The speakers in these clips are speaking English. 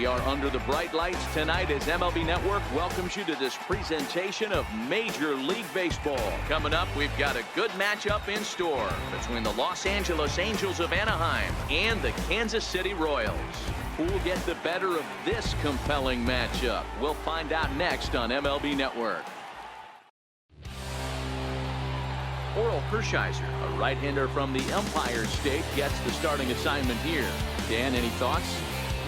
We are under the bright lights tonight as MLB Network welcomes you to this presentation of Major League Baseball. Coming up, we've got a good matchup in store between the Los Angeles Angels of Anaheim and the Kansas City Royals. Who will get the better of this compelling matchup? We'll find out next on MLB Network. Orel Hershiser, a right-hander from the Empire State, gets the starting assignment here. Dan, any thoughts?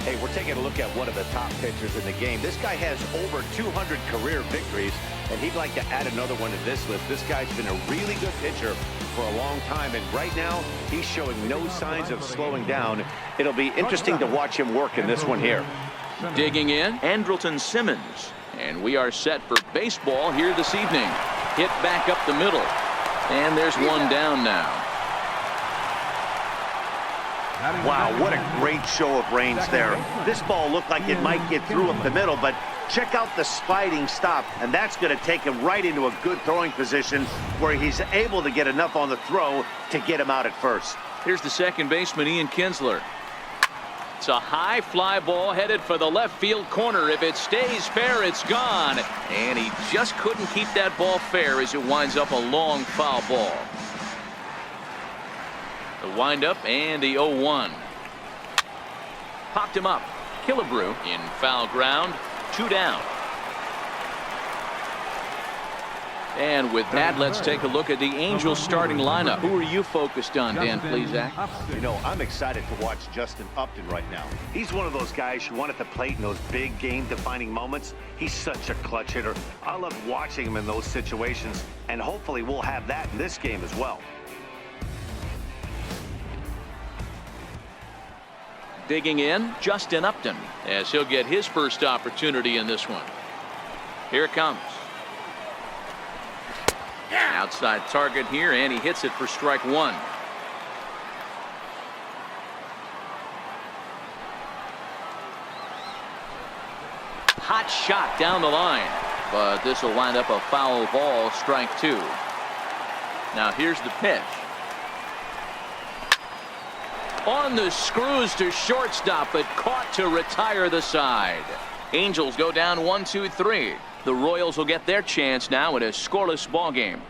Hey, we're taking a look at one of the top pitchers in the game. This guy has over 200 career victories, and he'd like to add another one to this list. This guy's been a really good pitcher for a long time, and right now he's showing no signs of slowing down. It'll be interesting to watch him work in this one here. Digging in, Andrelton Simmons. And we are set for baseball here this evening. Hit back up the middle. And there's one down now. Wow, what a great show of range there. This ball looked like it might get through up the middle, but check out the sliding stop, and that's going to take him right into a good throwing position where he's able to get enough on the throw to get him out at first. Here's the second baseman, Ian Kinsler. It's a high fly ball headed for the left field corner. If it stays fair, it's gone. And he just couldn't keep that ball fair as it winds up a long foul ball. The windup and the 0-1. Popped him up. Kubler in foul ground. 2 down. And with that, let's take a look at the Angels starting lineup. Who are you focused on, Dan Plesac? You know, I'm excited to watch Justin Upton right now. He's one of those guys you want at the plate in those big game-defining moments. He's such a clutch hitter. I love watching him in those situations, and hopefully we'll have that in this game as well. Digging in, Justin Upton, as he'll get his first opportunity in this one. Here it comes. Outside target here, and he hits it for strike 1. Hot shot down the line, but this will wind up a foul ball, strike 2. Now here's the pitch. On the screws to shortstop, but caught to retire the side. Angels go down 1-2-3. The Royals will get their chance now in a scoreless ball game.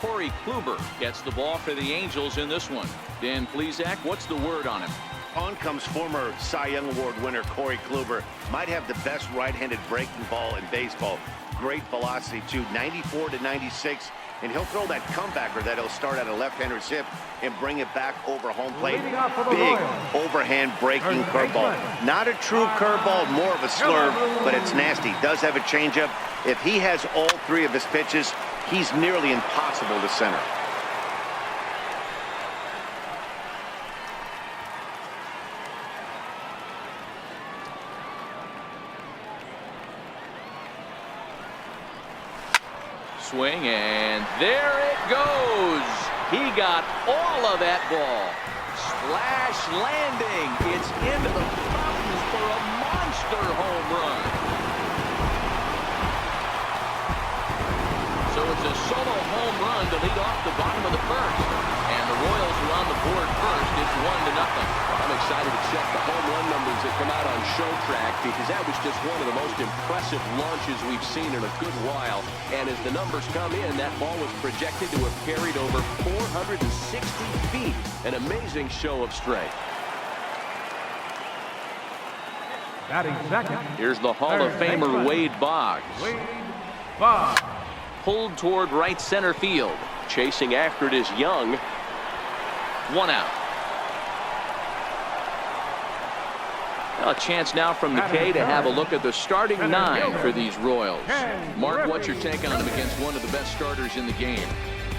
Corey Kubler gets the ball for the Angels in this one. Dan Plesac, what's the word on him? On comes former Cy Young Award winner Corey Kubler. Might have the best right-handed breaking ball in baseball. Great velocity too, 94 to 96, and he'll throw that comebacker that he'll start at a left-hander's hip and bring it back over home plate. Big overhand breaking curveball. Not a true curveball, more of a slurve, but it's nasty. Does have a changeup. If he has all 3 of his pitches, he's nearly impossible to center. Swing, and there it goes. He got all of that ball. Splash landing. It's into the fountains for a monster home run. So it's a solo home run to lead off the bottom of the first. And the Royals are on the board first. It's 1-0. I'm excited to check the home run numbers that come out on Show Track, because that was just one of the most impressive launches we've seen in a good while. And as the numbers come in, that ball was projected to have carried over 460 feet. An amazing show of strength. Batting second. Here's the Hall of Famer Wade Boggs. Pulled toward right center field. Chasing after it is Young. 1 out. A chance now from McKay to have a look at the starting 9 for these Royals. Mark, what's your take on them against one of the best starters in the game?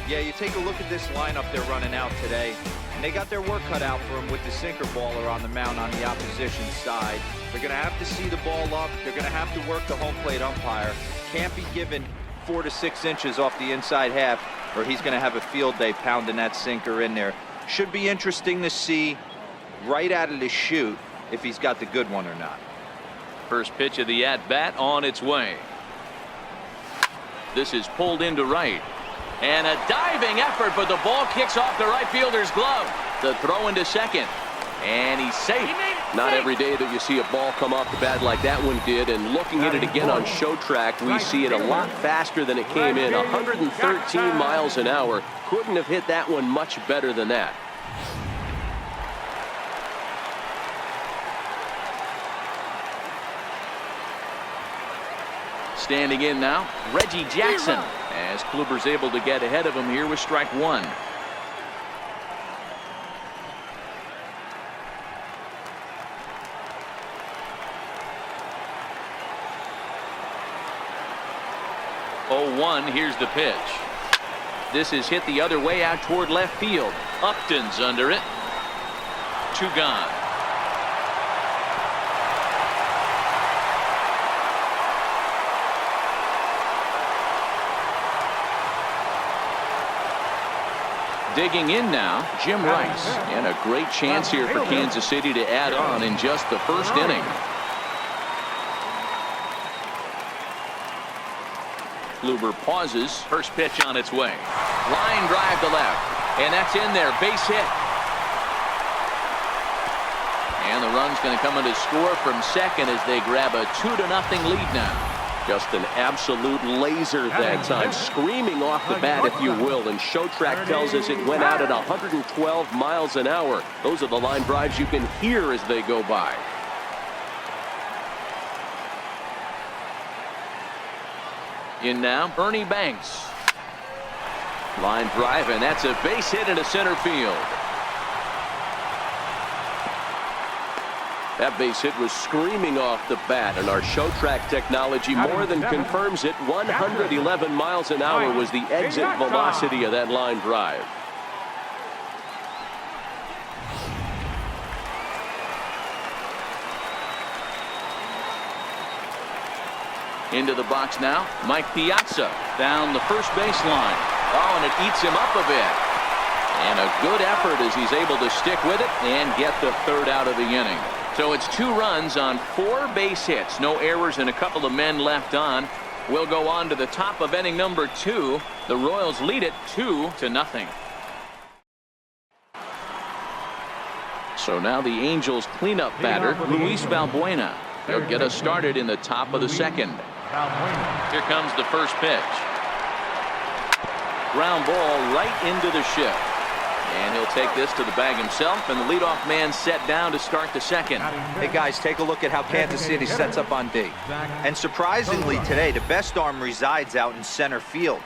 Yeah, you take a look at this lineup they're running out today, and they got their work cut out for them with the sinker baller on the mound on the opposition side. They're going to have to see the ball up. They're going to have to work the home plate umpire. Can't be given 4 to 6 inches off the inside half, or he's going to have a field day pounding that sinker in there. Should be interesting to see right out of the chute if he's got the good one or not. First pitch of the at-bat on its way. This is pulled into right. And a diving effort, but the ball kicks off the right fielder's glove. The throw into second. And he's safe. Not every day that you see a ball come off the bat like that one did. And looking at it again on show track, we see it a lot faster than it came in. 113 miles an hour. Couldn't have hit that one much better than that. Standing in now, Reggie Jackson, as Kubler's able to get ahead of him here with strike one. Oh, 1, here's the pitch. This is hit the other way out toward left field. Upton's under it. 2 gone. Digging in now, Jim Rice. And a great chance here for Kansas City to add on in just the first inning. Kubler pauses. First pitch on its way. Line drive to left. And that's in there. Base hit. And the run's going to come in to score from second as they grab a 2-0 lead now. Just an absolute laser that time, screaming off the bat, if you will. And show track tells us it went out at 112 miles an hour. Those are the line drives you can hear as they go by. In now, Ernie Banks. Line drive, and that's a base hit into center field. That base hit was screaming off the bat, and our show track technology more than confirms it. 111 miles an hour was the exit velocity of that line drive. Into the box now, Mike Piazza down the first baseline. Oh, and it eats him up a bit. And a good effort as he's able to stick with it and get the third out of the inning. So it's 2 runs on 4 base hits. No errors and a couple of men left on. We'll go on to the top of inning number 2. The Royals lead it 2-0. So now the Angels cleanup batter, Luis Valbuena. He'll get us started in the top of the second. Here comes the first pitch. Ground ball right into the shift. And he'll take this to the bag himself, and the leadoff man set down to start the second. Hey guys, take a look at how Kansas City sets up on D. And surprisingly today, the best arm resides out in center field.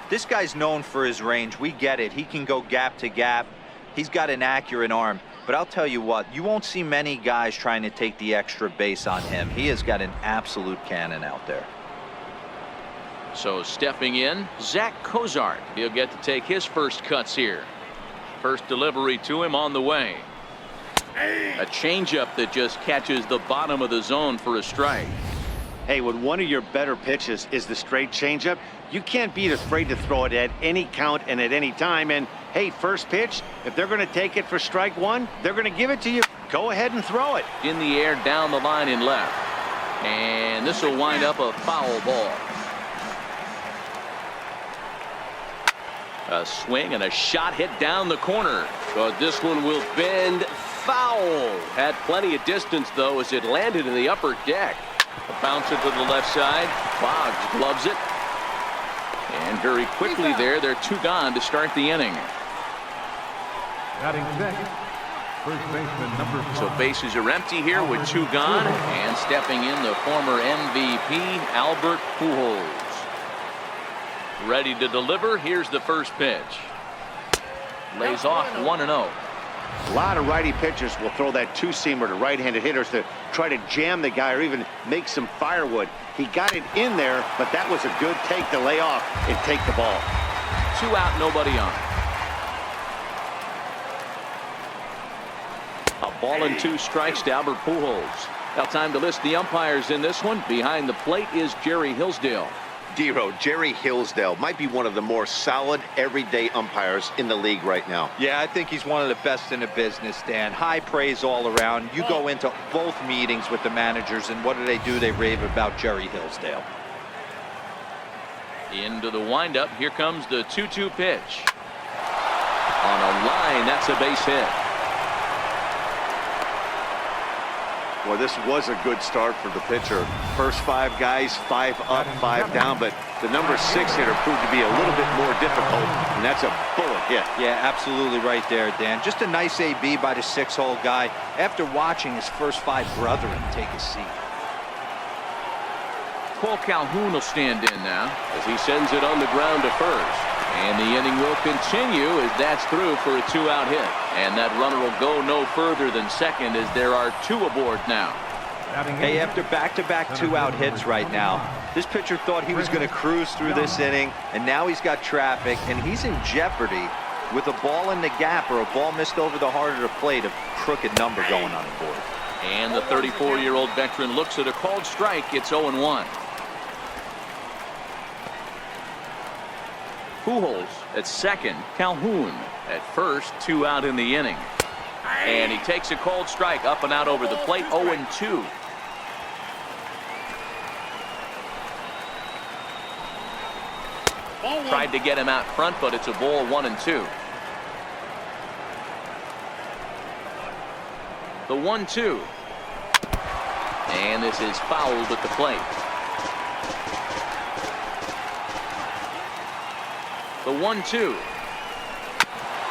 This guy's known for his range. We get it. He can go gap to gap. He's got an accurate arm. But I'll tell you what, you won't see many guys trying to take the extra base on him. He has got an absolute cannon out there. So stepping in, Zach Cozart. He'll get to take his first cuts here. First delivery to him on the way. A changeup that just catches the bottom of the zone for a strike. Hey, when one of your better pitches is the straight changeup, you can't be afraid to throw it at any count and at any time. And hey, first pitch, if they're going to take it for strike one, they're going to give it to you. Go ahead and throw it. In the air, down the line and left. And this will wind up a foul ball. A swing and a shot hit down the corner. But this one will bend foul. Had plenty of distance, though, as it landed in the upper deck. A bouncer to the left side. Boggs gloves it. And very quickly there, they're 2 gone to start the inning. Batting second, first baseman number 5. So bases are empty here with 2 gone. And stepping in, the former MVP, Albert Pujols. Ready to deliver. Here's the first pitch. Lays off 1-0. A lot of righty pitchers will throw that 2-seamer to right-handed hitters to try to jam the guy or even make some firewood. He got it in there, but that was a good take to lay off and take the ball. 2 out, nobody on. A ball and 2 strikes to Albert Pujols. Now time to list the umpires in this one. Behind the plate is Jerry Hillsdale. Dero, Jerry Hillsdale might be one of the more solid everyday umpires in the league right now. Yeah, I think he's one of the best in the business, Dan. High praise all around. You go into both meetings with the managers, and what do? They rave about Jerry Hillsdale. Into the windup. Here comes the 2-2 pitch. On a line, that's a base hit. Well, this was a good start for the pitcher. First 5 guys, 5 up, 5 down, but the number 6 hitter proved to be a little bit more difficult, and that's a bullet hit. Yeah, absolutely right there, Dan. Just a nice AB by the 6-hole guy after watching his first 5 brethren take a seat. Paul Calhoun will stand in now as he sends it on the ground to first. And the inning will continue as that's through for a 2-out hit. And that runner will go no further than second as there are 2 aboard now. Hey, after back-to-back 2-out hits right now, this pitcher thought he was going to cruise through this inning, and now he's got traffic, and he's in jeopardy with a ball in the gap or a ball missed over the heart of the plate, a crooked number going on the board. And the 34-year-old veteran looks at a called strike. It's 0-1. Pujols at second, Calhoun at first, 2 out in the inning. And he takes a called strike up and out over the plate, 0-2. Tried to get him out front, but it's a ball, 1-2. The 1-2. And this is fouled at the plate. The 1-2.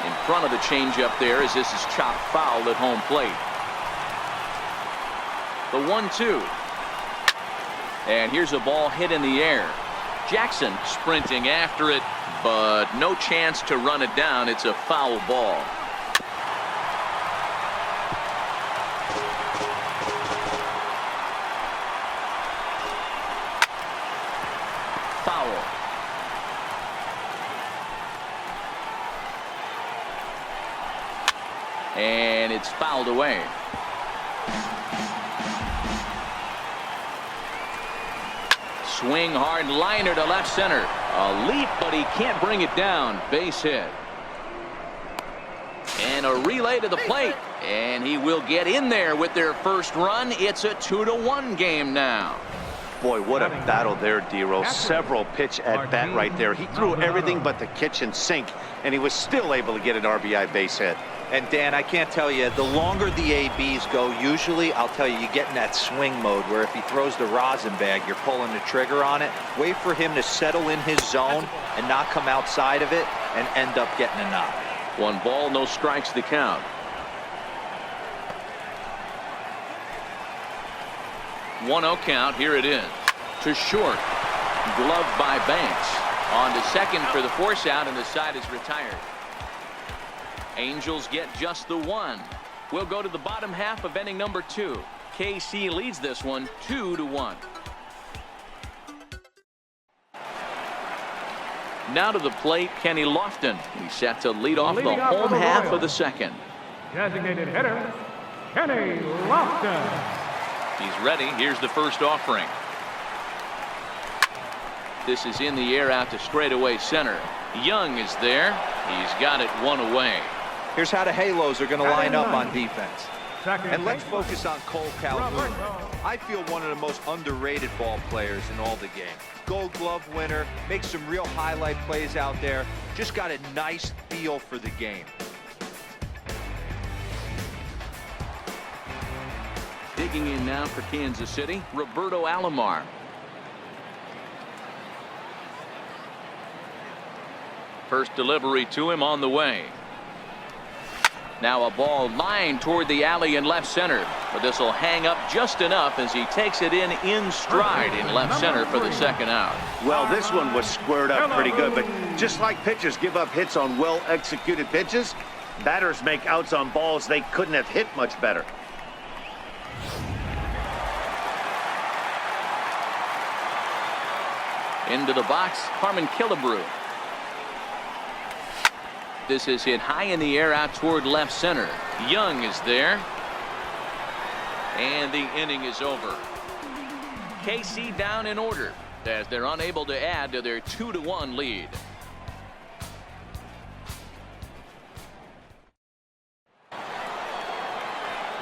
In front of the changeup there as this is chopped foul at home plate. The 1-2. And here's a ball hit in the air. Jackson sprinting after it, but no chance to run it down. It's a foul ball. Foul. And it's fouled away. Swing hard liner to left center. A leap, but he can't bring it down. Base hit. And a relay to the plate. And he will get in there with their first run. It's a 2-1 game now. Boy, what a battle there, D-Roll. Several pitch at bat right there. He threw everything but the kitchen sink, and he was still able to get an RBI base hit. And Dan, I can't tell you, the longer the ABs go, usually, I'll tell you, you get in that swing mode where if he throws the rosin bag, you're pulling the trigger on it. Wait for him to settle in his zone and not come outside of it and end up getting a knock. 1 ball, no strikes to count. 1-0 count. Here it is. To short. Gloved by Banks. On to second for the force out, and the side is retired. Angels get just the 1. We'll go to the bottom half of inning number 2. KC leads this one 2-1. Now to the plate, Kenny Lofton. He's set to lead off the home half of the second. Designated hitter, Kenny Lofton. He's ready. Here's the first offering. This is in the air out to straightaway center. Young is there. He's got it 1 away. Here's how the Halos are going to line up on defense. And let's focus on Cole Calhoun. I feel one of the most underrated ball players in all the game. Gold Glove winner, makes some real highlight plays out there. Just got a nice feel for the game. Digging in now for Kansas City, Roberto Alomar. First delivery to him on the way. Now a ball lined toward the alley in left center, but this will hang up just enough as he takes it in stride in left center for the second out. Well, this one was squared up pretty good, but just like pitchers give up hits on well-executed pitches, batters make outs on balls they couldn't have hit much better. Into the box, Harmon Killebrew. This is hit high in the air out toward left center. Young is there. And the inning is over. KC down in order as they're unable to add to their 2-1 lead.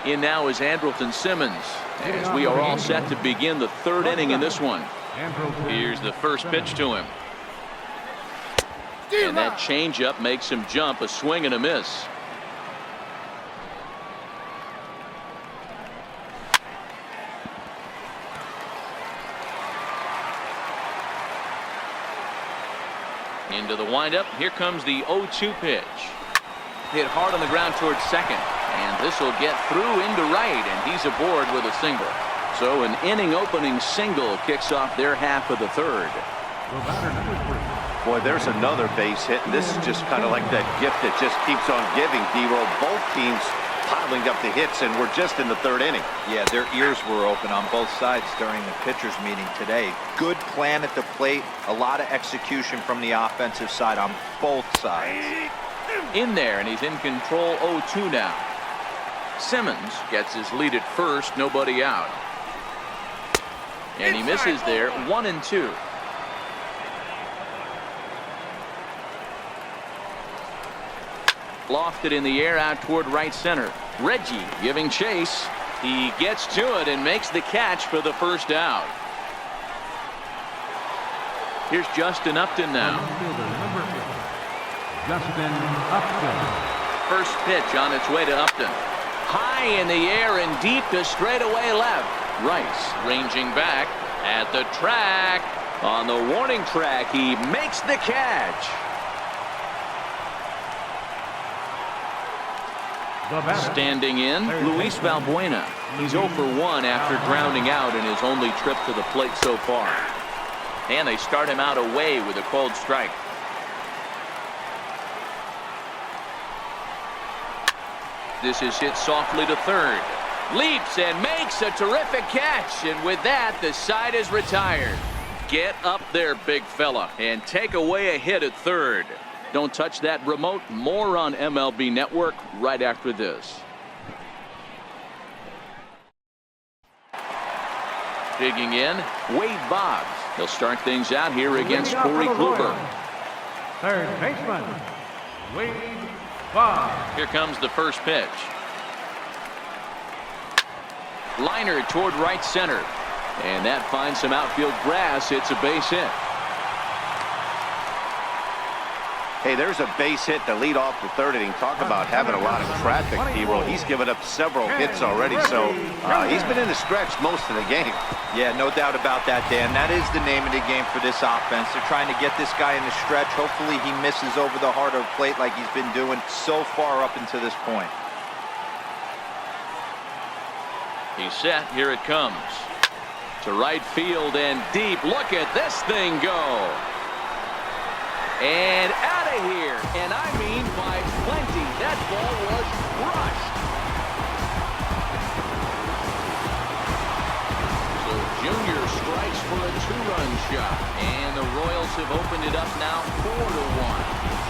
In now is Andrelton Simmons as we are all set to begin the 3rd inning in this one. Here's the first pitch to him. And that changeup makes him jump. A swing and a miss. Into the windup. Here comes the 0-2 pitch. Hit hard on the ground towards second. And this will get through into right. And he's aboard with a single. So an inning opening single kicks off their half of the third. Boy, there's another base hit. And this is just kind of like that gift that just keeps on giving, D-Roll. Both teams piling up the hits, and we're just in the third inning. Yeah, their ears were open on both sides during the pitchers meeting today. Good plan at the plate, a lot of execution from the offensive side on both sides. In there, and he's in control. 0-2 now. Simmons gets his lead at first, nobody out. And he misses there. 1-2. Lofted in the air out toward right center. Reggie giving chase. He gets to it and makes the catch for the first out. Here's Justin Upton now. Justin Upton. First pitch on its way to Upton. High in the air and deep to straightaway left. Rice ranging back at the track. On the warning track, he makes the catch. Standing in, Luis Valbuena. He's 0 for 1 after grounding out in his only trip to the plate so far. And they start him out away with a cold strike. This is hit softly to third. Leaps and makes a terrific catch. And with that, the side is retired. Get up there, big fella, and take away a hit at third. Don't touch that remote. More on MLB Network right after this. Digging in, Wade Boggs. He'll start things out here against Corey Kubler. Third baseman, Wade Boggs. Here comes the first pitch. Liner toward right center. And that finds some outfield grass. It's a base hit. Hey, there's a base hit to lead off the third inning. Talk about having a lot of traffic, D-Roll. He's given up several hits already, so he's been in the stretch most of the game. Yeah, no doubt about that, Dan. That is the name of the game for this offense. They're trying to get this guy in the stretch. Hopefully he misses over the heart of the plate like he's been doing so far up until this point. He's set. Here it comes. To right field and deep. Look at this thing go. And out of here. And I mean by plenty. That ball was crushed. So Junior strikes for a 2-run shot. And the Royals have opened it up now 4-1.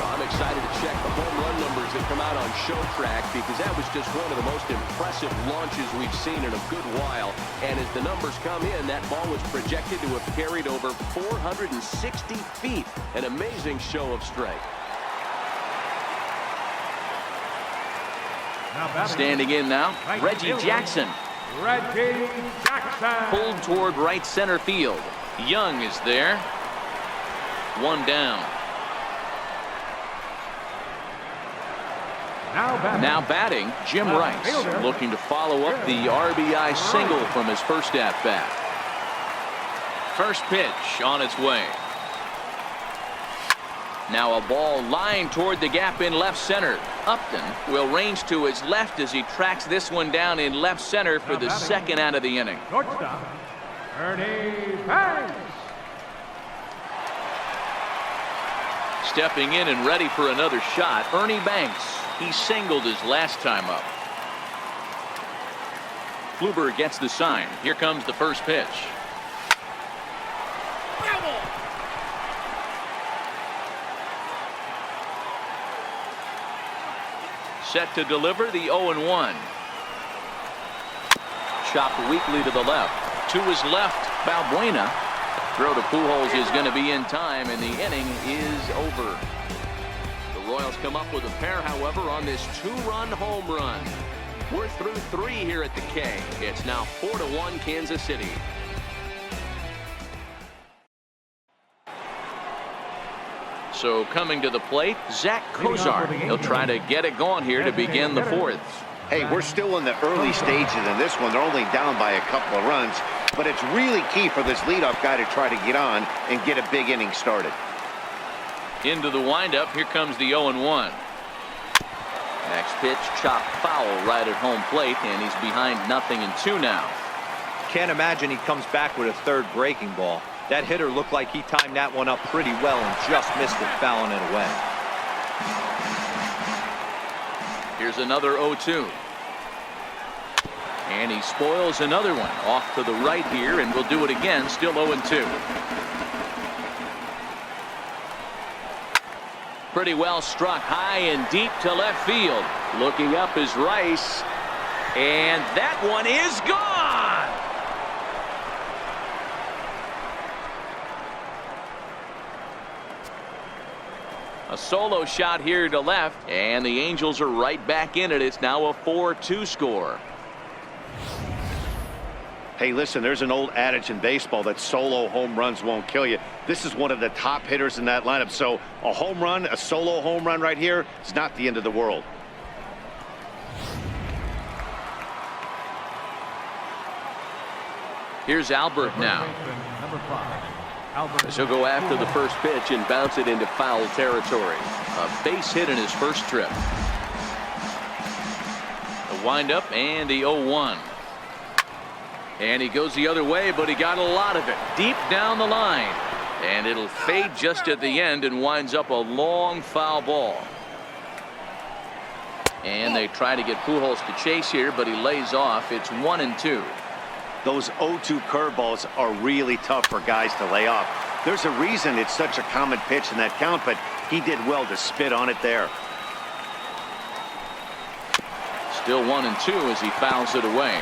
I'm excited to check the home run numbers that come out on Show Track, because that was just one of the most impressive launches we've seen in a good while. And as the numbers come in, that ball was projected to have carried over 460 feet. An amazing show of strength. Standing in now, Reggie Jackson. Reggie Jackson. Pulled toward right center field. Young is there. One down. Now batting, Jim Rice, looking to follow up the RBI single from his first at-bat. First pitch on its way. Now a ball lined toward the gap in left center. Upton will range to his left as he tracks this one down in left center for the second out of the inning. Shortstop, Ernie Banks. Stepping in and ready for another shot, Ernie Banks. He singled his last time up. Kubler gets the sign. Here comes the first pitch. Set to deliver the 0-1. Chopped weakly to the left. To his left, Valbuena. Throw to Pujols is going to be in time, and the inning is over. The Royals come up with a pair, however, on this 2-run home run. We're through 3 here at the K. It's now 4-1 Kansas City. So coming to the plate, Zach Kozar. He'll try to get it going here to begin the fourth. Hey, we're still in the early stages in this one. They're only down by a couple of runs, but it's really key for this leadoff guy to try to get on and get a big inning started. Into the windup, here comes the 0-1. Next pitch, chopped foul right at home plate, and he's behind 0-2 now. Can't imagine he comes back with a third breaking ball. That hitter looked like he timed that one up pretty well and just missed it, fouling it away. Here's another 0-2. And he spoils another one off to the right here, and we'll do it again, still 0-2. Pretty well struck high and deep to left field. Looking up is Rice, and that one is gone. A solo shot here to left, and the Angels are right back in it. It's now a 4-2 score. Hey, listen, there's an old adage in baseball that solo home runs won't kill you. This is one of the top hitters in that lineup. So a home run, a solo home run right here is not the end of the world. Here's Albert now. Number 5. So go after the first pitch and bounce it into foul territory. A base hit in his first trip. The windup and the 0-1. And he goes the other way, but he got a lot of it deep down the line. And it'll fade just at the end and winds up a long foul ball. And they try to get Pujols to chase here, but he lays off. It's 1-2. Those 0-2 curveballs are really tough for guys to lay off. There's a reason it's such a common pitch in that count, but he did well to spit on it there. Still 1-2 as he fouls it away.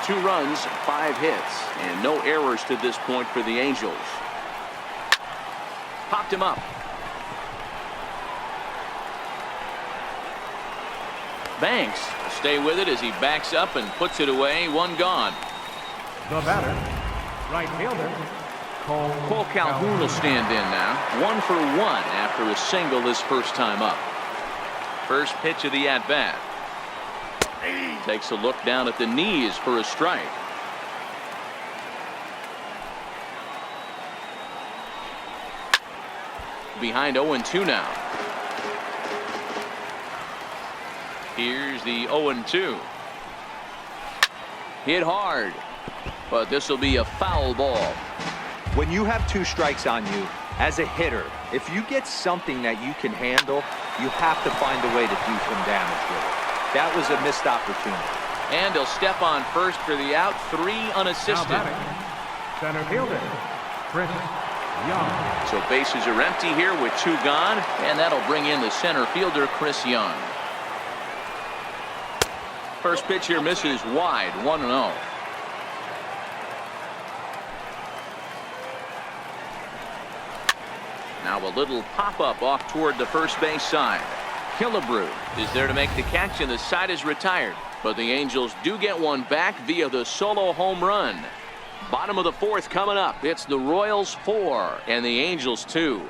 2 runs, 5 hits, and no errors to this point for the Angels. Popped him up. Banks stay with it as he backs up and puts it away. 1 gone. The batter, right fielder, Cole Calhoun will stand in now. 1 for 1 after a single his first time up. First pitch of the at-bat. Takes a look down at the knees for a strike. Behind 0-2 now. Here's the 0-2. Hit hard, but this will be a foul ball. When you have 2 strikes on you, as a hitter, if you get something that you can handle, you have to find a way to do some damage with it. That was a missed opportunity. And he'll step on first for the out. 3 unassisted. center fielder, Chris Young. So bases are empty here with 2 gone, and that'll bring in the center fielder, Chris Young. First pitch here misses wide, 1-0. Now a little pop-up off toward the first base side. Killebrew is there to make the catch, and the side is retired. But the Angels do get one back via the solo home run. Bottom of the 4th coming up. It's the Royals 4 and the Angels 2.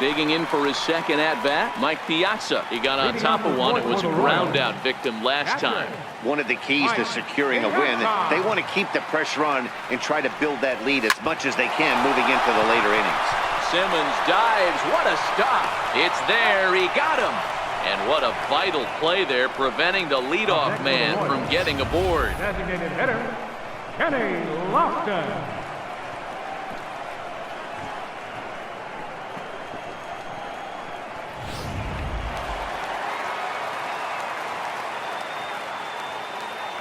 Digging in for his second at-bat, Mike Piazza. He got on top of one. It was a ground-out victim last time. One of the keys to securing a win, they want to keep the pressure on and try to build that lead as much as they can moving into the later innings. Simmons dives. What a stop. It's there. He got him. And what a vital play there, preventing the leadoff man from getting aboard. Designated hitter, Kenny Lofton.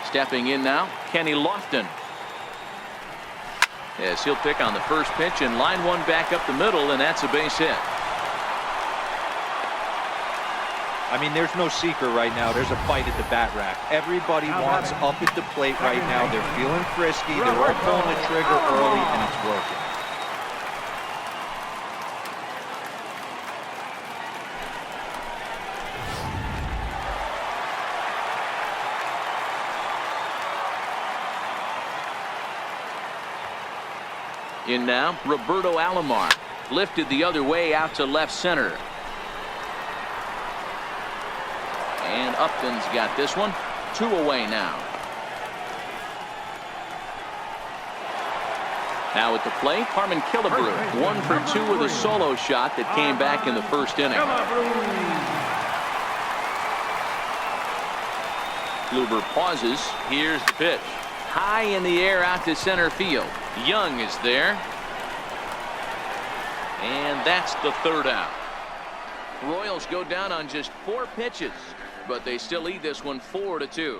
Stepping in now, Kenny Lofton. Yes, he'll pick on the first pitch and line one back up the middle, and that's a base hit. I mean, there's no secret right now. There's a fight at the bat rack. Everybody wants up at the plate right now. They're feeling frisky. They're all pulling the trigger early, and it's working. In now, Roberto Alomar. Lifted the other way out to left center. And Upton's got this one. 2 away now. Now at the plate, Harmon Killebrew. 1 for 2 with a solo shot that came back in the first inning. Kluber pauses. Here's the pitch. High in the air out to center field. Young is there. And that's the 3rd out. Royals go down on just 4 pitches, but they still lead this one 4-2.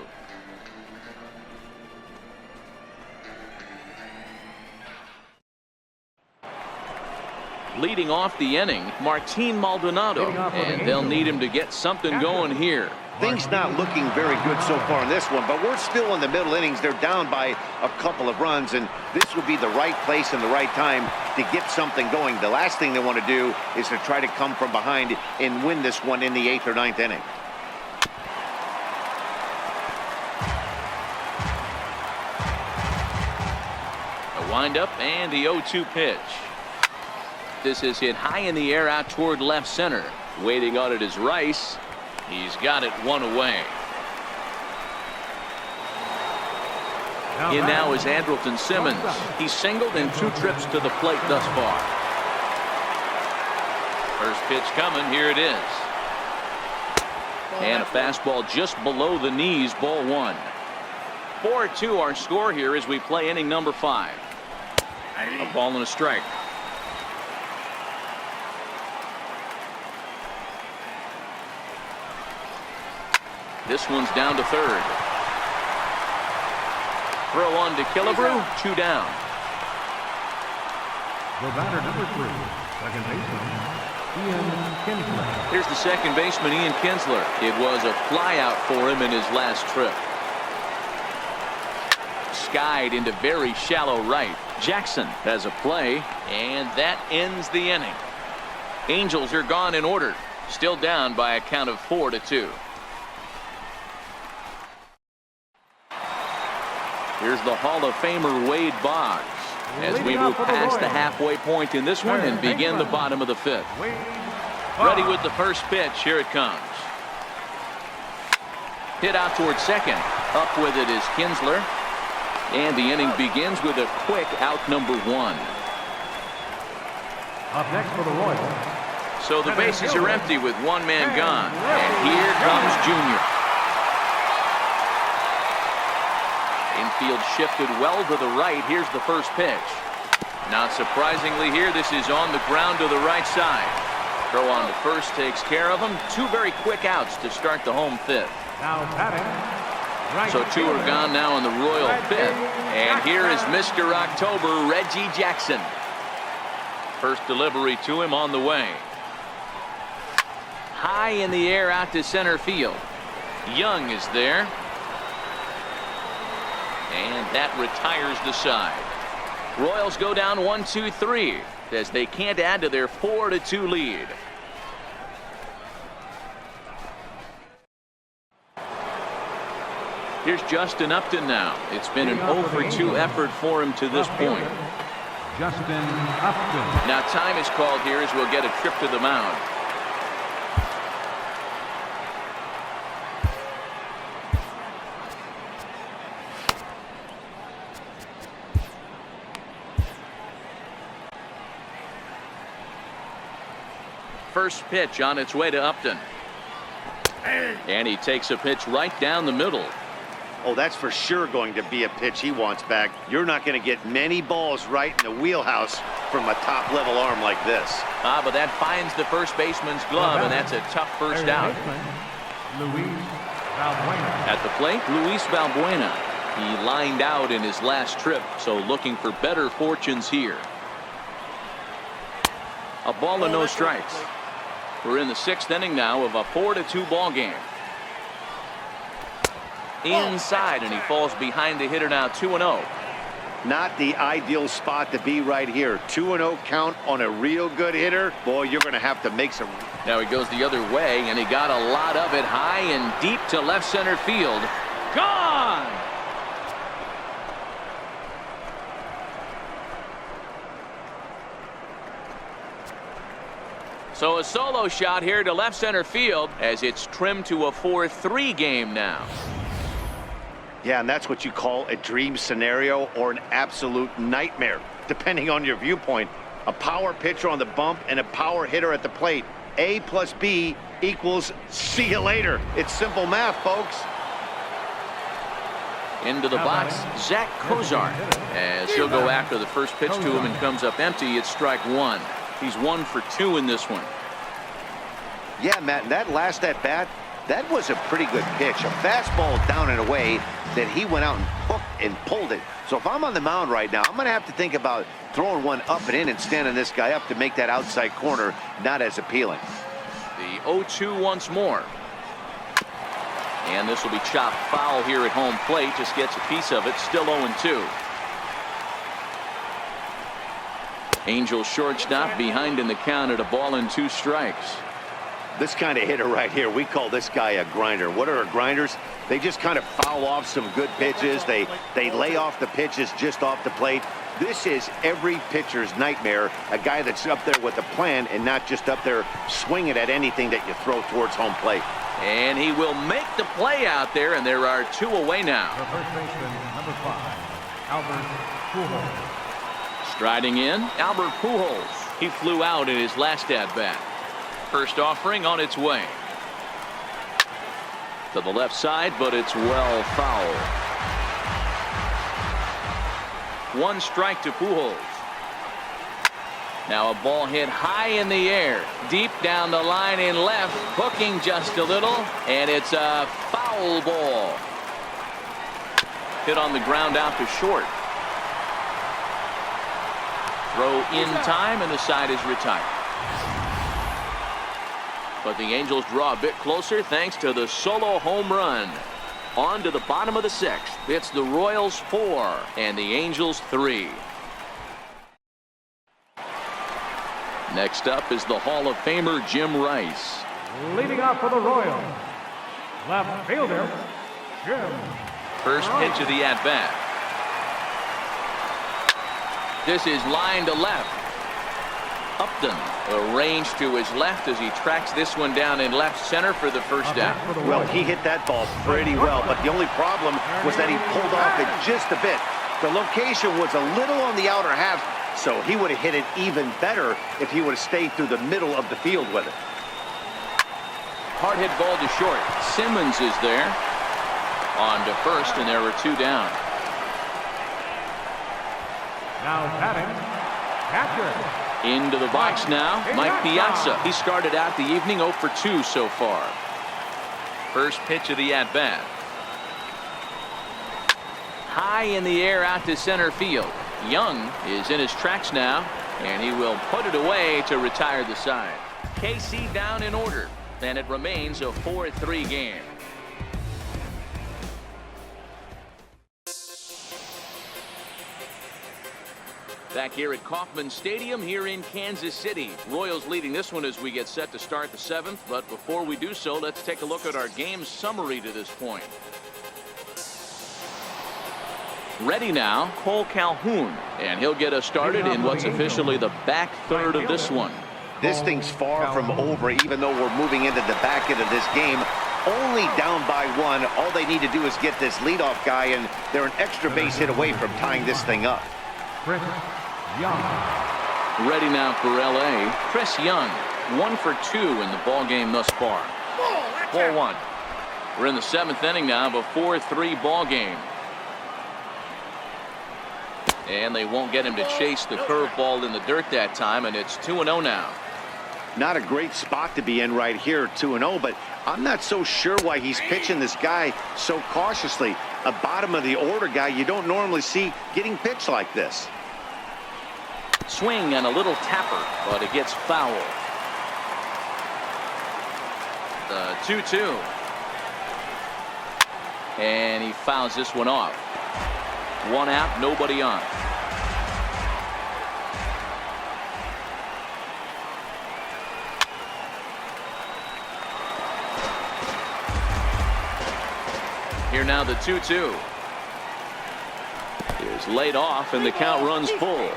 Leading off the inning, Martin Maldonado, and they'll need him to get something going here. Things not looking very good so far in this one, but we're still in the middle innings. They're down by a couple of runs, and this would be the right place and the right time to get something going. The last thing they want to do is to try to come from behind and win this one in the 8th or 9th inning. A windup and the 0-2 pitch. This is hit high in the air out toward left center. Waiting on it is Rice. He's got it 1 away. In now is Andrelton Simmons. He's singled in 2 trips to the plate thus far. First pitch coming. Here it is. And a fastball just below the knees. Ball 1. 4-2 our score here as we play inning number 5. A ball and a strike. This one's down to 3rd. Throw on to Killebrew. 2 down. The batter, number 3, second baseman, Ian Kinsler. Here's the second baseman, Ian Kinsler. It was a flyout for him in his last trip. Skied into very shallow right. Jackson has a play, and that ends the inning. Angels are gone in order. Still down by a count of 4-2. Here's the Hall of Famer Wade Boggs as we move past the halfway point in this one and begin the bottom of the 5th. Ready with the first pitch. Here it comes. Hit out towards second. Up with it is Kinsler. And the inning begins with a quick out number 1. Up next for the Royals. So the bases are empty with 1 man gone. And here comes Junior. Infield shifted well to the right. Here's the first pitch. Not surprisingly here, this is on the ground to the right side. Throw on to first takes care of him. 2 very quick outs to start the home 5th. Now batting. Right. So 2 are gone now in the Royal 5th. And here is Mr. October, Reggie Jackson. First delivery to him on the way. High in the air out to center field. Young is there. And that retires the side. Royals go down 1-2-3 as they can't add to their 4-2 lead. Here's Justin Upton now. It's been an 0-for-2 effort for him to this point. Justin Upton. Now time is called here as we'll get a trip to the mound. First pitch on its way to Upton. And he takes a pitch right down the middle. Oh, that's for sure going to be a pitch he wants back. You're not going to get many balls right in the wheelhouse from a top-level arm like this. But that finds the first baseman's glove, and that's a tough first out. Luis Valbuena. At the plate, Luis Valbuena. He lined out in his last trip, so looking for better fortunes here. A ball and no strikes. We're in the 6th inning now of a 4-2 ball game. Inside, and he falls behind the hitter now. 2-0. Not the ideal spot to be right here. 2-0 count on a real good hitter. Boy, you're going to have to make some. Now he goes the other way, and he got a lot of it high and deep to left center field. Gone! So a solo shot here to left center field as it's trimmed to a 4-3 game now. Yeah, and that's what you call a dream scenario or an absolute nightmare, depending on your viewpoint. A power pitcher on the bump and a power hitter at the plate. A plus B equals see you later. It's simple math, folks. Into the box, Zach Kozar, as he'll go after the first pitch to him and comes up empty. It's strike one. He's 1 for 2 in this one. Yeah, Matt, that last at bat, that was a pretty good pitch. A fastball down and away that he went out and hooked and pulled it. So if I'm on the mound right now, I'm going to have to think about throwing one up and in and standing this guy up to make that outside corner not as appealing. The 0-2 once more. And this will be chopped foul here at home plate. Just gets a piece of it. Still 0-2. Angels shortstop behind in the count at 1-2 strikes. This kind of hitter right here, we call this guy a grinder. What are grinders? They just kind of foul off some good pitches. They lay off the pitches just off the plate. This is every pitcher's nightmare, a guy that's up there with a plan and not just up there swinging at anything that you throw towards home plate. And he will make the play out there, and there are 2 away now. The first baseman, number 5, Albert Pujols. Striding in, Albert Pujols. He flew out in his last at-bat. First offering on its way. To the left side, but it's well foul. 1 strike to Pujols. Now a ball hit high in the air, deep down the line in left, hooking just a little, and it's a foul ball. Hit on the ground out to short. Throw in time, and the side is retired. But the Angels draw a bit closer thanks to the solo home run. On to the bottom of the 6th. It's the Royals 4 and the Angels 3. Next up is the Hall of Famer Jim Rice. Leading off for the Royals, left fielder, Jim. First pitch of the at-bat. This is line to left. Upton arranged to his left as he tracks this one down in left center for the first out. Well, he hit that ball pretty well, but the only problem was that he pulled off it just a bit. The location was a little on the outer half, so he would have hit it even better if he would have stayed through the middle of the field with it. Hard hit ball to short. Simmons is there. On to first, and there were 2 down. Now batting, catcher. Into the box now, Mike Piazza. He started out the evening 0 for 2 so far. First pitch of the at-bat. High in the air out to center field. Young is in his tracks now, and he will put it away to retire the side. KC down in order, and it remains a 4-3 game. Back here at Kauffman Stadium here in Kansas City. Royals leading this one as we get set to start the 7th. But before we do so, let's take a look at our game summary to this point. Ready now, Cole Calhoun. And he'll get us started in what's officially the back third of this one. This thing's far from over, even though we're moving into the back end of this game. Only down by 1. All they need to do is get this leadoff guy, and they're an extra base hit away from tying this thing up. Chris Young. Ready now for LA. Chris Young, 1 for 2 in the ball game thus far. Ball 1. We're in the 7th inning now of a 4-3 ball game. And they won't get him to chase the curveball in the dirt that time, and it's 2-0 now. Not a great spot to be in right here, 2-0, but I'm not so sure why he's pitching this guy so cautiously. A bottom of the order guy you don't normally see getting pitched like this. Swing and a little tapper, but it gets foul. The 2-2. And he fouls this one off. 1 out, nobody on. Here now the 2-2 is laid off, and the count runs full.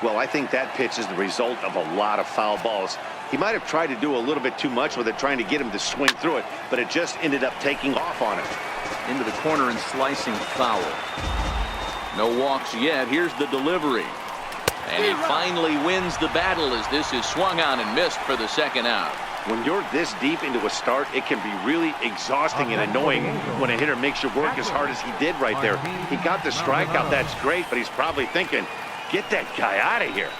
Well, I think that pitch is the result of a lot of foul balls. He might have tried to do a little bit too much with it, trying to get him to swing through it, but it just ended up taking off on him. Into the corner and slicing foul. No walks yet. Here's the delivery. And he finally wins the battle as this is swung on and missed for the second out. When you're this deep into a start, it can be really exhausting and annoying when a hitter makes you work as hard as he did right there. He got the strikeout, that's great, but he's probably thinking, get that guy out of here.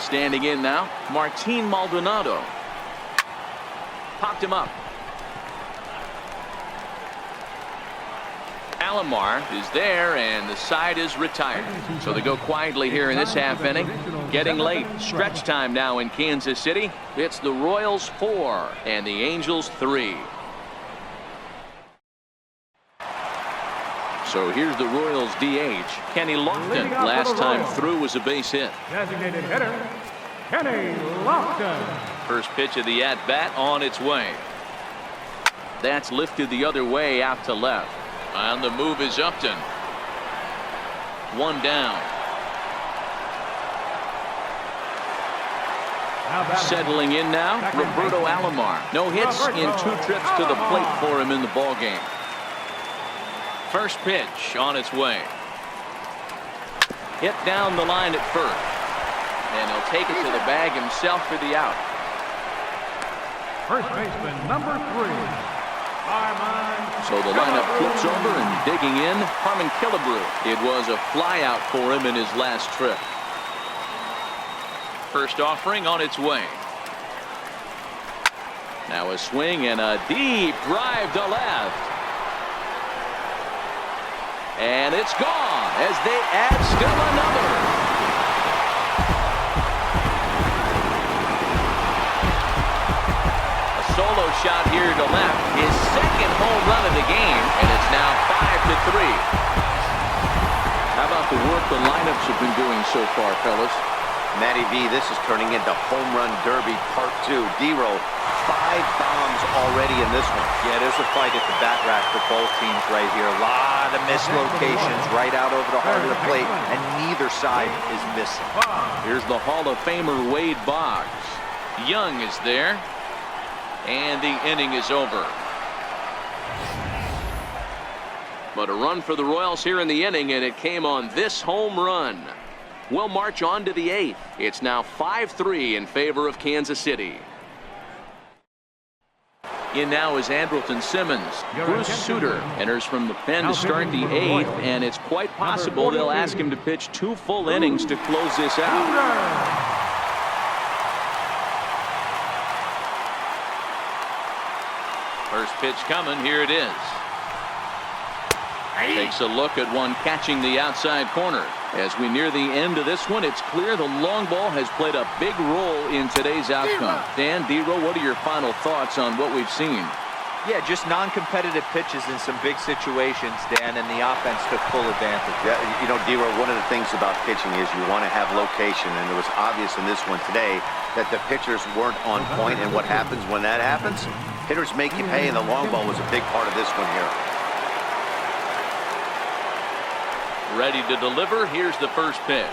Standing in now, Martin Maldonado. Popped him up. Alomar is there, and the side is retired. So they go quietly here in this half inning. Getting late. Stretch time now in Kansas City. It's the Royals 4 and the Angels 3. So here's the Royals DH, Kenny Lofton. Last time through was a base hit. Designated hitter, Kenny Lofton. First pitch of the at-bat on its way. That's lifted the other way out to left. On the move is Upton. One down. Settling in now, Roberto Alomar. No hits in 2 trips to the plate for him in the ballgame. First pitch on its way. Hit down the line at first. And he'll take it to the bag himself for the out. First baseman, number 3. So the lineup flips over and digging in, Harmon Killebrew. It was a fly out for him in his last trip. First offering on its way. Now a swing and a deep drive to left. And it's gone as they add still another. Solo shot here to left. His second home run of the game, and it's now 5-3. How about the work the lineups have been doing so far, fellas? Matty V, this is turning into Home Run Derby Part 2. D-Row, 5 bombs already in this one. Yeah, there's a fight at the bat rack for both teams right here. A lot of missed locations right out over the heart of the plate, and neither side is missing. Here's the Hall of Famer Wade Boggs. Young is there. And the inning is over. But a run for the Royals here in the inning, and it came on this home run. We'll march on to the 8th. It's now 5-3 in favor of Kansas City. In now is Andrelton Simmons. Bruce Sutter enters from the pen to start the 8th, and it's quite possible they'll ask him to pitch 2 full innings to close this out. First pitch coming. Here it is. Takes a look at one catching the outside corner. As we near the end of this one, it's clear the long ball has played a big role in today's outcome. Dan, D-Row, what are your final thoughts on what we've seen? Yeah, just non-competitive pitches in some big situations, Dan, and the offense took full advantage. Yeah, you know, D-Row, one of the things about pitching is you want to have location, and it was obvious in this one today that the pitchers weren't on point, and what happens when that happens? Hitters make you pay, and the long ball was a big part of this one here. Ready to deliver. Here's the first pitch.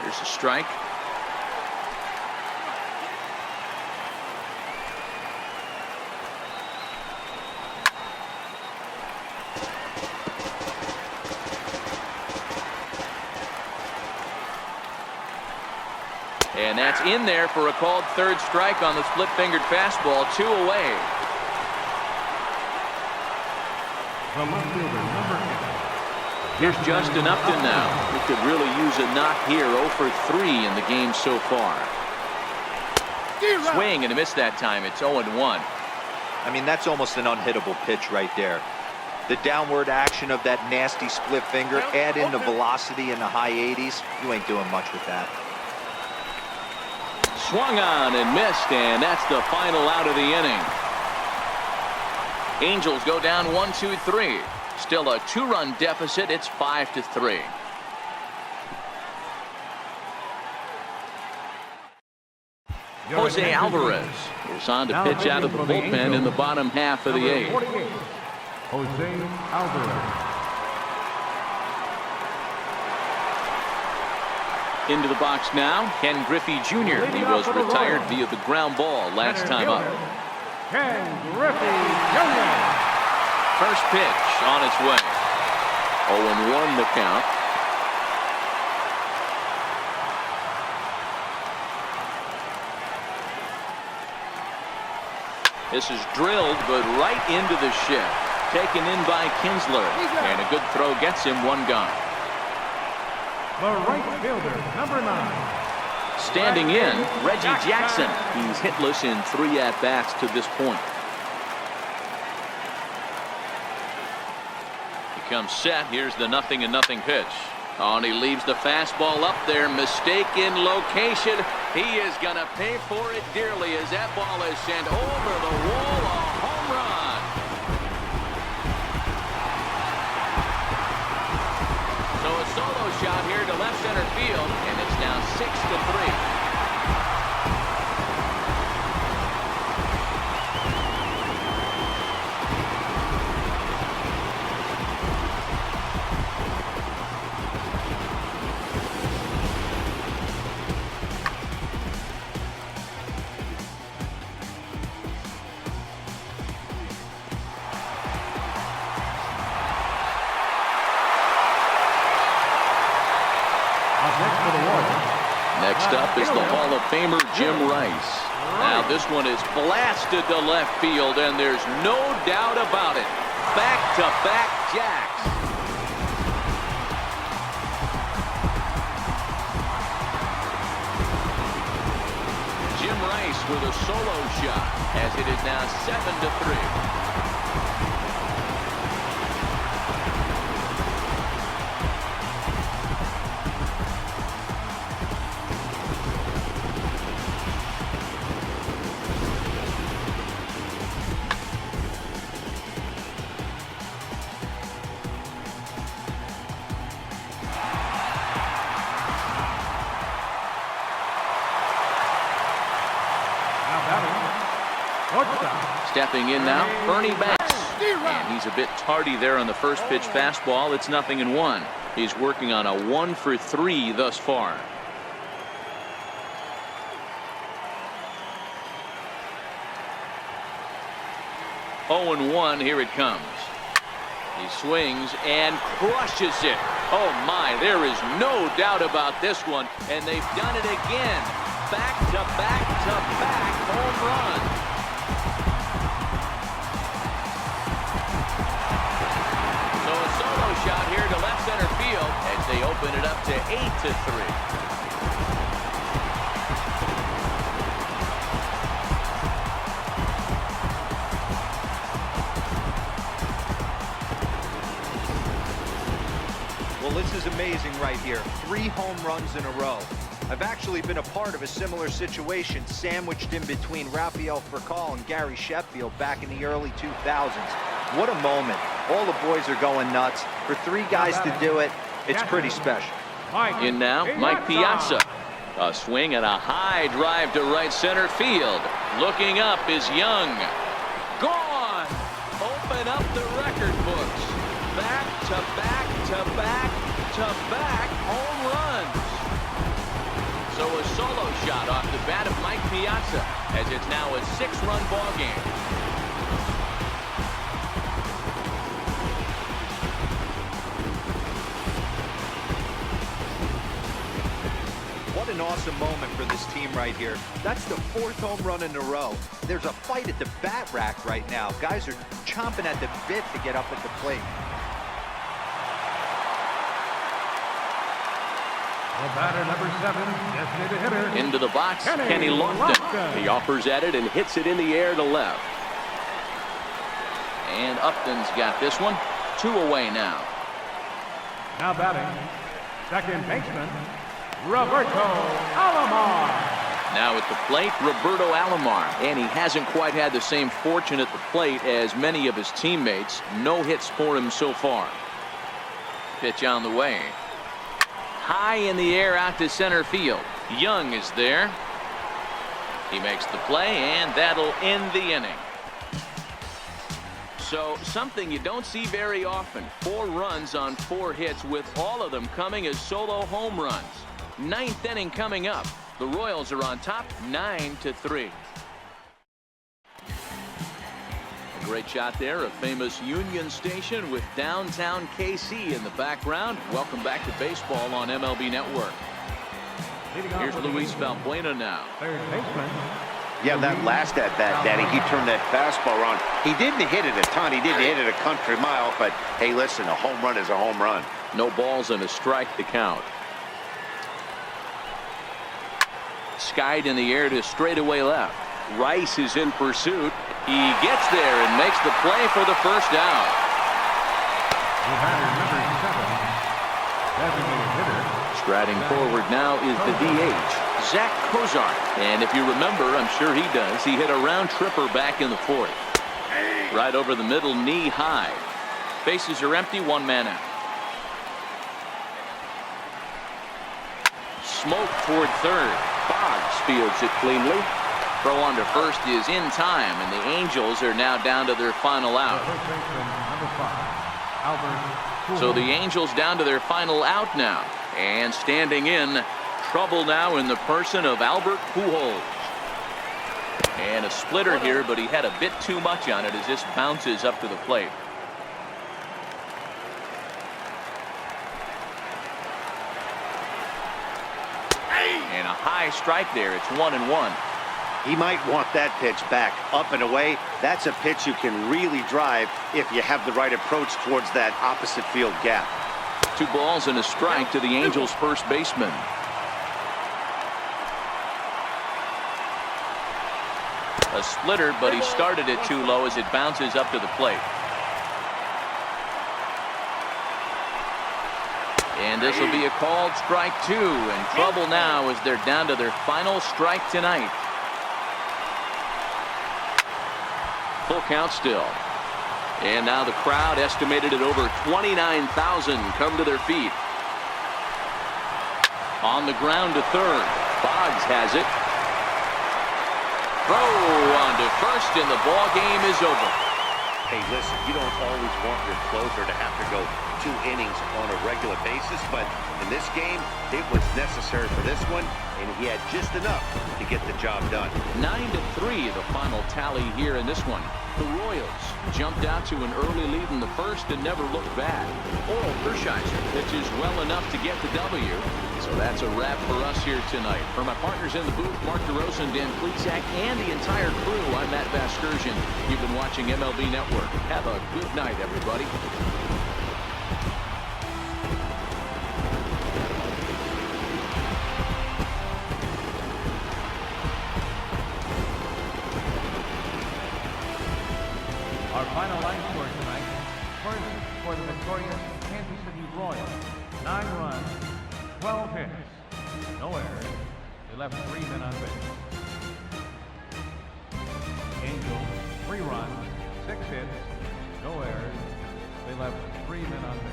Here's a strike. And that's in there for a called third strike on the split-fingered fastball. 2 away. Here's Justin Upton now. He could really use a knock here. 0 for 3 in the game so far. Swing and a miss that time. It's 0-1. I mean, that's almost an unhittable pitch right there. The downward action of that nasty split finger, add in the velocity in the high 80s. You ain't doing much with that. Swung on and missed, and that's the final out of the inning. Angels go down 1-2-3. Still a 2-run deficit. It's 5-3. Jose Alvarez is on to pitch out of the bullpen in the bottom half of the 8th. Jose Alvarez. Into the box now, Ken Griffey Jr. He was retired via the ground ball last time up. Ken Griffey Jr. First pitch on its way. 0-1 the count. This is drilled, but right into the shift. Taken in by Kinsler. And a good throw gets him one gone. The right fielder, number 9. Standing in, Reggie Jackson. He's hitless in 3 at-bats to this point. He comes set. Here's the 0-0 pitch. Oh, and he leaves the fastball up there. Mistake in location. He is going to pay for it dearly as that ball is sent over the wall. A home run. So a solo shot here to left center field, and it's now 6-3. Next up is the Hall of Famer Jim Rice. Now this one is blasted to left field, and there's no doubt about it. Back-to-back jacks. Jim Rice with a solo shot, as it is now 7-3. Stepping in now, Ernie Banks. And he's a bit tardy there on the first pitch fastball. It's 0-1. He's working on a 1-for-3 thus far. Oh, and 1, here it comes. He swings and crushes it. Oh my, there is no doubt about this one. And they've done it again. Back-to-back-to-back home run. Shot here to left center field as they open it up to 8-3. Well, this is amazing right here. 3 home runs in a row. I've actually been a part of a similar situation sandwiched in between Rafael Furcal and Gary Sheffield back in the early 2000s. What a moment. All the boys are going nuts. For 3 guys to do it, it's pretty special. In now, Mike Piazza. A swing and a high drive to right center field. Looking up is Young. Gone! Open up the record books. Back-to-back-to-back-to-back home runs. So a solo shot off the bat of Mike Piazza as it's now a 6-run ball game. What an awesome moment for this team right here. That's the 4th home run in a row. There's a fight at the bat rack right now. Guys are chomping at the bit to get up at the plate. The batter, number 7, designated hitter. Into the box, Kenny Lofton. He offers at it and hits it in the air to left. And Upton's got this one. 2 away now. Now batting, second baseman, Roberto Alomar. Now at the plate, Roberto Alomar. And he hasn't quite had the same fortune at the plate as many of his teammates. No hits for him so far. Pitch on the way. High in the air out to center field. Young is there. He makes the play, and that'll end the inning. So something you don't see very often. 4 runs on 4 hits, with all of them coming as solo home runs. Ninth inning coming up. The Royals are on top 9-3. A great shot there, a famous Union Station with downtown KC in the background. Welcome back to baseball on MLB Network. Here's Luis Valbuena now. Third baseman. Yeah, that last at bat, Danny, he turned that fastball around. He didn't hit it a ton. He didn't hit it a country mile, but hey, listen, a home run is a home run. No balls and a strike to count. Skied in the air to straightaway left. Rice is in pursuit. He gets there and makes the play for the first down. The batter, number 7, designated hitter. Striding forward now is the DH, Zach Kozar. And if you remember, I'm sure he does, he hit a round tripper back in the 4th. Right over the middle, knee high. Bases are empty, one man out. Smoke toward third. Boggs fields it cleanly. Throw on to first is in time, and the Angels are now down to their final out. Third baseman, number 5, Albert. So the Angels down to their final out now. And standing in, trouble now in the person of Albert Pujols. And a splitter here, but he had a bit too much on it as this bounces up to the plate. And a high strike there. It's 1-1. He might want that pitch back, up and away. That's a pitch you can really drive if you have the right approach towards that opposite field gap. 2 balls and a strike to the Angels' first baseman. A splitter, but he started it too low as it bounces up to the plate. And this will be a called strike 2, and trouble now as they're down to their final strike tonight. Full count still. And now the crowd, estimated at over 29,000, come to their feet. On the ground to third. Boggs has it. Throw on to first, and the ball game is over. Hey, listen, you don't always want your closer to have to go 2 innings on a regular basis, but in this game, it was necessary for this one, and he had just enough to get the job done. 9-3, the final tally here in this one. The Royals jumped out to an early lead in the first and never looked back. Orel Hershiser pitches well enough to get the W. So that's a wrap for us here tonight. For my partners in the booth, Mark DeRosa, Dan Plesac, and the entire crew, I'm Matt Vasgersian. You've been watching MLB Network. Have a good night, everybody. Our final line score tonight. First, for the victorious Kansas City Royals, 9 runs, 12 hits, no errors. They left 3 men on base. Angels, 3 runs, 6 hits, no errors. They left 3 men on base.